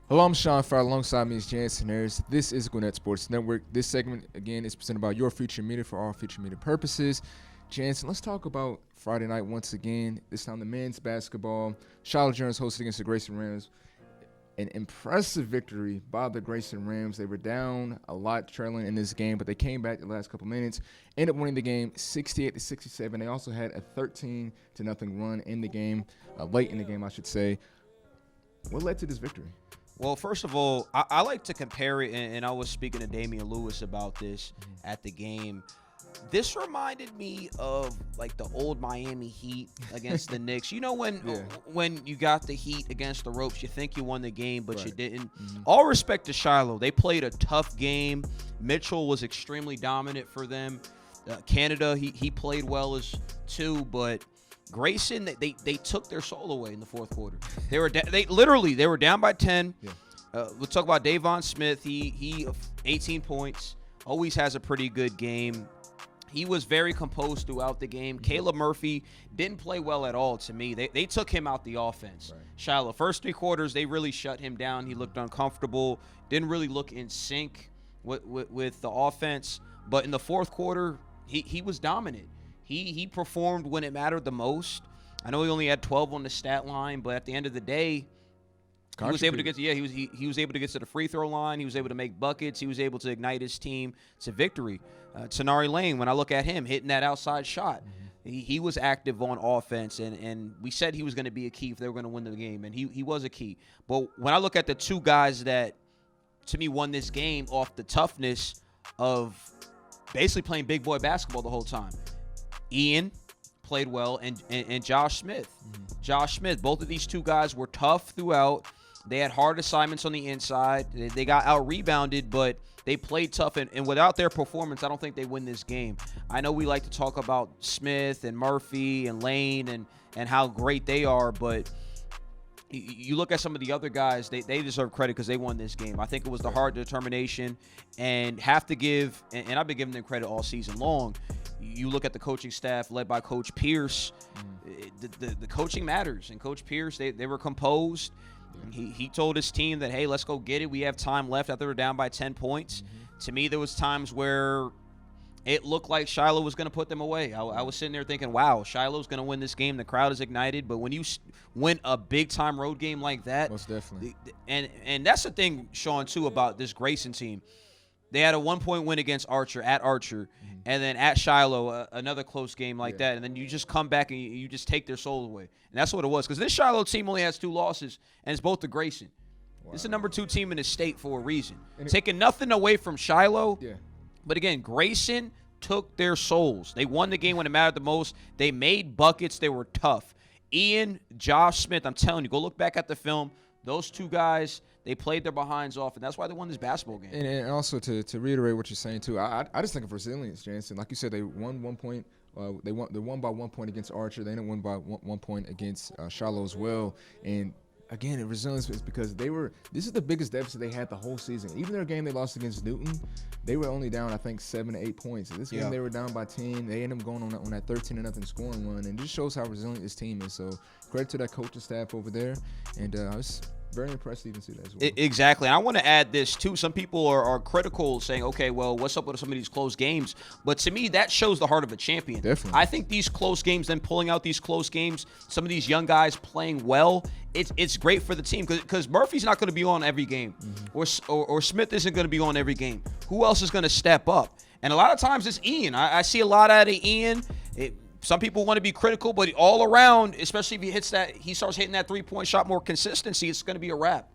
Hello, I'm Sean Fry. Alongside me is Jansen Harris. This is Gwinnett Sports Network. This segment, again, is presented by your future media for all future media purposes. Jansen, let's talk about Friday night once again. This time the men's basketball. Shiloh Jones hosted against the Grayson Rams. An impressive victory by the Grayson Rams. They were down a lot trailing in this game, but they came back the last couple minutes, ended up winning the game 68-67. They also had a 13-0 run in the game, late in the game, I should say. What led to this victory? Well, first of all, I like to compare it, and I was speaking to Damian Lewis about this at the game. This reminded me of like the old Miami Heat against the Knicks. You know when you got the Heat against the ropes, you think you won the game, but you didn't. All respect to Shiloh. They played a tough game. Mitchell was extremely dominant for them. Canada, he played well as too, but Grayson, they took their soul away in the fourth quarter. They were down by 10. Yeah. We'll talk about Deivon Smith. He 18 points. Always has a pretty good game. He was very composed throughout the game. Caleb Murphy didn't play well at all to me. They took him out the offense. Right. Shiloh, first three quarters, they really shut him down. He looked uncomfortable. Didn't really look in sync with the offense. But in the fourth quarter, he was dominant. He performed when it mattered the most. I know he only had 12 on the stat line, but at the end of the day, he was able to get to he was able to get to the free throw line. He was able to make buckets. He was able to ignite his team to victory. Tanari Lane, when I look at him hitting that outside shot, he was active on offense, and we said he was going to be a key if they were going to win the game, and he was a key. But when I look at the two guys that, to me, won this game off the toughness of basically playing big boy basketball the whole time, Ian played well, and Josh Smith. Josh Smith, both of these two guys were tough throughout. They had hard assignments on the inside. They got out-rebounded, but they played tough. And without their performance, I don't think they win this game. I know we like to talk about Smith and Murphy and Lane and how great they are, but you look at some of the other guys, they deserve credit because they won this game. I think it was the hard determination, and have to give, and I've been giving them credit all season long. You look at the coaching staff led by Coach Pierce. The coaching matters, and Coach Pierce, they were composed. He told his team that, hey, let's go get it. We have time left after we're down by 10 points. To me, there was times where it looked like Shiloh was going to put them away. I was sitting there thinking, wow, Shiloh's going to win this game. The crowd is ignited. But when you win a big-time road game like that, Most definitely. And that's the thing, Sean, too, about this Grayson team. They had a one-point win against Archer, and then at Shiloh, another close game like that. And then you just come back and you just take their soul away. And that's what it was. Because this Shiloh team only has 2 losses, and it's both to Grayson. Wow. This is the number 2 team in the state for a reason. Taking nothing away from Shiloh. Yeah. But, again, Grayson took their souls. They won the game when it mattered the most. They made buckets. They were tough. Ian, Josh Smith, I'm telling you, go look back at the film. Those 2 guys, they played their behinds off, and that's why they won this basketball game. And also to reiterate what you're saying too, I just think of resilience, Jansen. Like you said, they won 1 point. They won by 1 point against Archer. They didn't win by 1 point against Shiloh as well. And again, resilience is because this is the biggest deficit they had the whole season. Even their game they lost against Newton, they were only down, I think, 7 to 8 points. This game they were down by 10. They ended up going on that 13-0 scoring run, and it just shows how resilient this team is. So credit to that coaching staff over there, and I was very impressed to even see that as well. Exactly. And I want to add this, too. Some people are critical, saying, okay, well, what's up with some of these close games? But to me, that shows the heart of a champion. Definitely. I think these close games, then pulling out these close games, some of these young guys playing well, it's great for the team because Murphy's not going to be on every game, or Smith isn't going to be on every game. Who else is going to step up? And a lot of times it's Ian. I see a lot out of Ian. Some people want to be critical, but all around, especially if he starts hitting that 3-point shot more consistency, it's going to be a wrap.